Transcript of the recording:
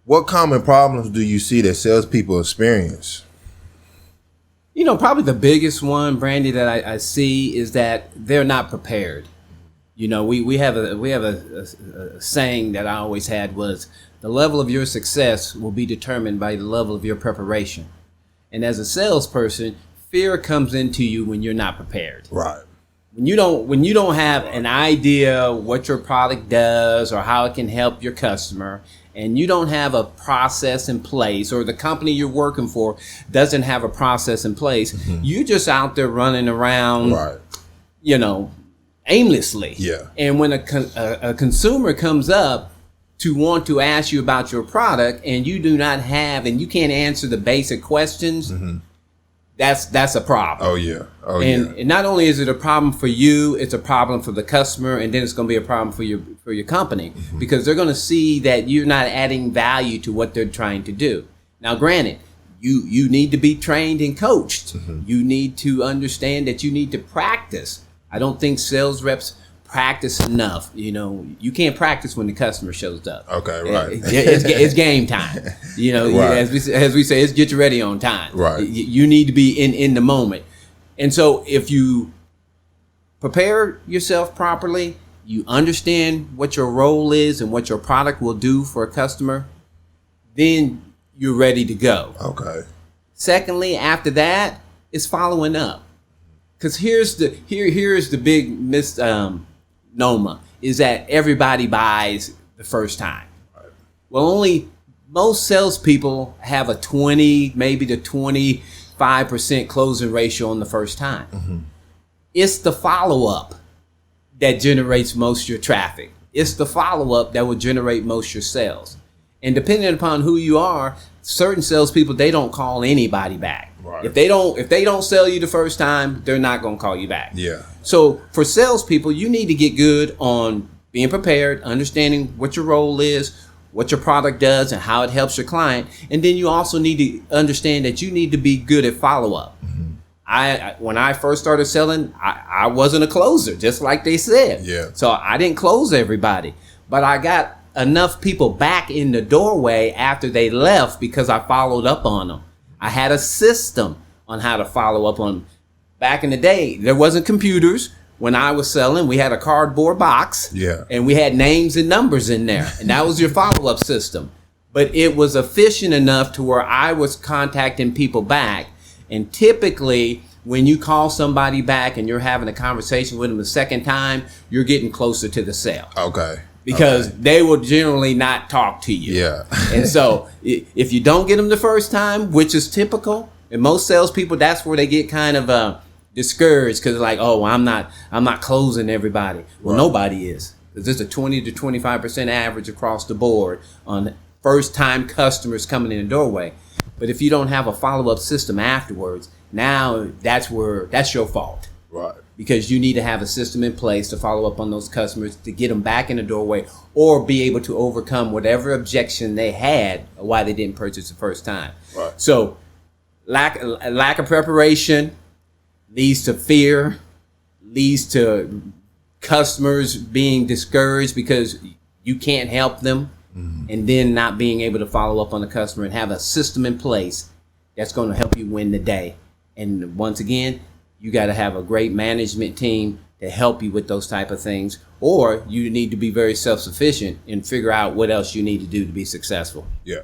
What common problems do you see that salespeople experience? Probably the biggest one, Brandy, that I see is that they're not prepared. We have a saying that I always had was the level of your success will be determined by the level of your preparation. And as a salesperson, fear comes into you when you're not prepared. Right. When you don't have an idea what your product does or how it can help your customer, and you don't have a process in place, or the company you're working for doesn't have a process in place, you're just out there running around, right, aimlessly. Yeah. And when a consumer comes up to want to ask you about your product and you do not have, and you can't answer the basic questions, that's a problem. Oh yeah. And not only is it a problem for you, it's a problem for the customer, and then it's going to be a problem for your company, because they're going to see that you're not adding value to what they're trying to do. Now, granted, you need to be trained and coached. You need to understand that you need to practice. I don't think sales reps practice enough. You can't practice when the customer shows up. Okay, right. It's game time. Right. As we say, it's get you ready on time. Right. You need to be in the moment. And so if you prepare yourself properly, you understand what your role is and what your product will do for a customer, then you're ready to go. Okay. Secondly, after that, is following up. Because here's the big misnomer, is that everybody buys the first time. Right. Well, most salespeople have a 20, maybe the 25% closing ratio on the first time. It's the follow-up that generates most of your traffic. It's the follow-up that will generate most of your sales. And depending upon who you are, certain salespeople, they don't call anybody back. Right. If they don't sell you the first time, they're not going to call you back. Yeah. So for salespeople, you need to get good on being prepared, understanding what your role is, what your product does, and how it helps your client. And then you also need to understand that you need to be good at follow-up. When I first started selling, I wasn't a closer, just like they said. Yeah. So I didn't close everybody, but I got enough people back in the doorway after they left because I followed up on them. I had a system on how to follow up on them. Back in the day, there wasn't computers. When I was selling, we had a cardboard box, and we had names and numbers in there, and that was your follow-up system. But it was efficient enough to where I was contacting people back. And typically, when you call somebody back and you're having a conversation with them the second time, you're getting closer to the sale. Okay. Because they will generally not talk to you. Yeah. And so if you don't get them the first time, which is typical, and most salespeople, that's where they get kind of discouraged, because like, oh, I'm not closing everybody. Well, nobody is. Because there's a 20 to 25% average across the board on first-time customers coming in the doorway. But if you don't have a follow-up system afterwards, now that's your fault. Right. Because you need to have a system in place to follow up on those customers, to get them back in the doorway, or be able to overcome whatever objection they had or why they didn't purchase the first time. Right. So lack of preparation leads to fear, leads to customers being discouraged because you can't help them, and then not being able to follow up on the customer and have a system in place that's going to help you win the day. And once again, you got to have a great management team to help you with those type of things, or you need to be very self-sufficient and figure out what else you need to do to be successful. Yeah.